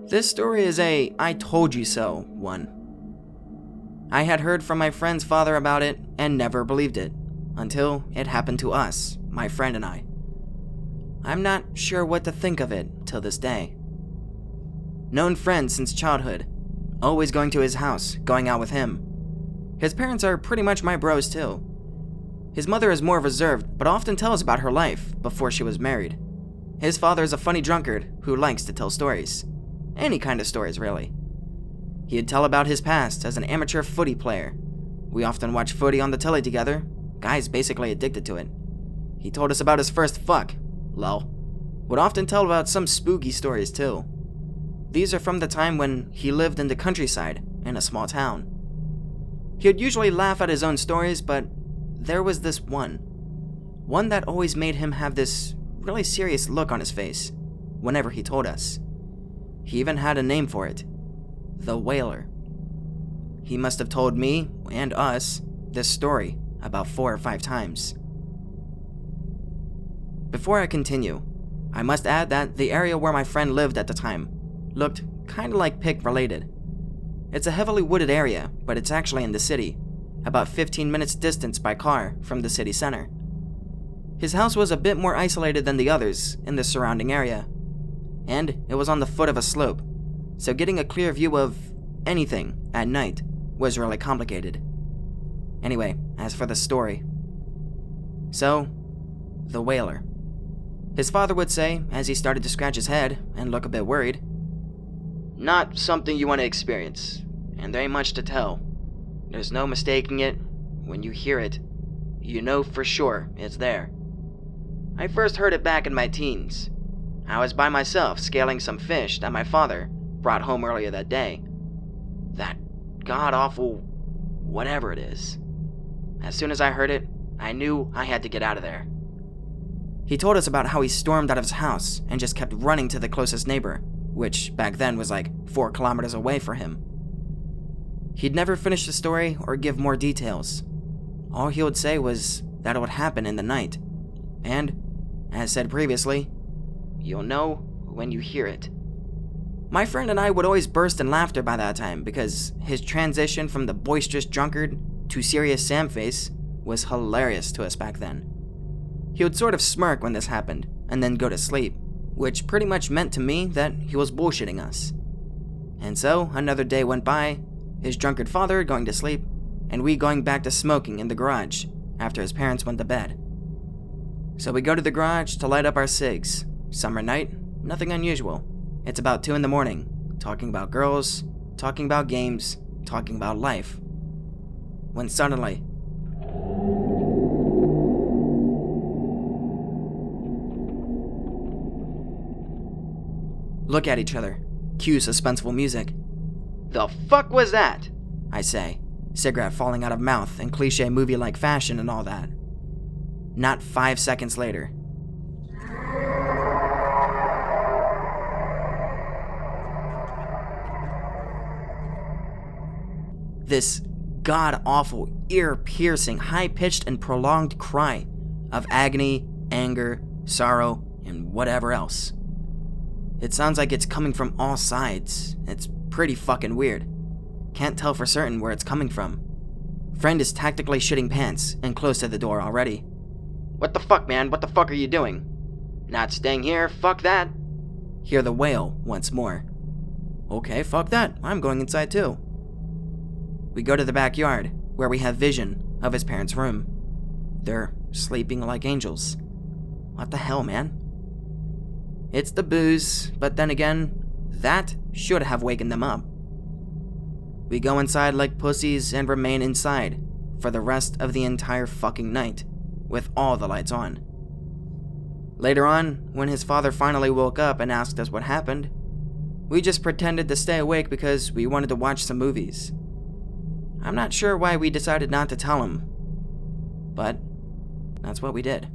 This story is a I told you so one. I had heard from my friend's father about it and never believed it, until it happened to us, my friend and I. I'm not sure what to think of it till this day. Known friend since childhood, always going to his house, going out with him. His parents are pretty much my bros too. His mother is more reserved, but often tells about her life before she was married. His father is a funny drunkard who likes to tell stories. Any kind of stories, really. He'd tell about his past as an amateur footy player. We often watch footy on the telly together. Guy's basically addicted to it. He told us about his first fuck. Lol. Would often tell about some spooky stories too. These are from the time when he lived in the countryside in a small town. He would usually laugh at his own stories, but there was this one that always made him have this really serious look on his face whenever he told us. He even had a name for it. The Wailer. He must have told me and us this story about 4 or 5 times. Before I continue, I must add that the area where my friend lived at the time looked kinda like Pick related. It's a heavily wooded area, but it's actually in the city, about 15 minutes distance by car from the city center. His house was a bit more isolated than the others in the surrounding area, and it was on the foot of a slope, so getting a clear view of anything at night was really complicated. Anyway, as for the story. So, the Wailer. His father would say, as he started to scratch his head and look a bit worried, "Not something you want to experience, and there ain't much to tell. There's no mistaking it. When you hear it, you know for sure it's there. I first heard it back in my teens. I was by myself scaling some fish that my father brought home earlier that day. That god-awful whatever it is. As soon as I heard it, I knew I had to get out of there." He told us about how he stormed out of his house and just kept running to the closest neighbor, which back then was like 4 kilometers away for him. He'd never finish the story or give more details. All he would say was that it would happen in the night. And, as said previously, you'll know when you hear it. My friend and I would always burst in laughter by that time because his transition from the boisterous drunkard to serious Samface was hilarious to us back then. He would sort of smirk when this happened and then go to sleep, which pretty much meant to me that he was bullshitting us. And so, another day went by, his drunkard father going to sleep, and we going back to smoking in the garage after his parents went to bed. So we go to the garage to light up our cigs. Summer night, nothing unusual. It's about 2 a.m, talking about girls, talking about games, talking about life. When suddenly, look at each other. Cue suspenseful music. "The fuck was that?" I say, cigarette falling out of mouth in cliche movie-like fashion and all that. Not 5 seconds later, this god-awful, ear-piercing, high-pitched and prolonged cry of agony, anger, sorrow, and whatever else. It sounds like it's coming from all sides. It's pretty fucking weird. Can't tell for certain where it's coming from. Friend is tactically shitting pants and close to the door already. "What the fuck, man? What the fuck are you doing?" "Not staying here, fuck that." Hear the wail once more. "Okay, fuck that. I'm going inside too." We go to the backyard, where we have vision of his parents' room. They're sleeping like angels. What the hell, man? It's the booze, but then again, that should have wakened them up. We go inside like pussies and remain inside for the rest of the entire fucking night, with all the lights on. Later on, when his father finally woke up and asked us what happened, we just pretended to stay awake because we wanted to watch some movies. I'm not sure why we decided not to tell him, but that's what we did.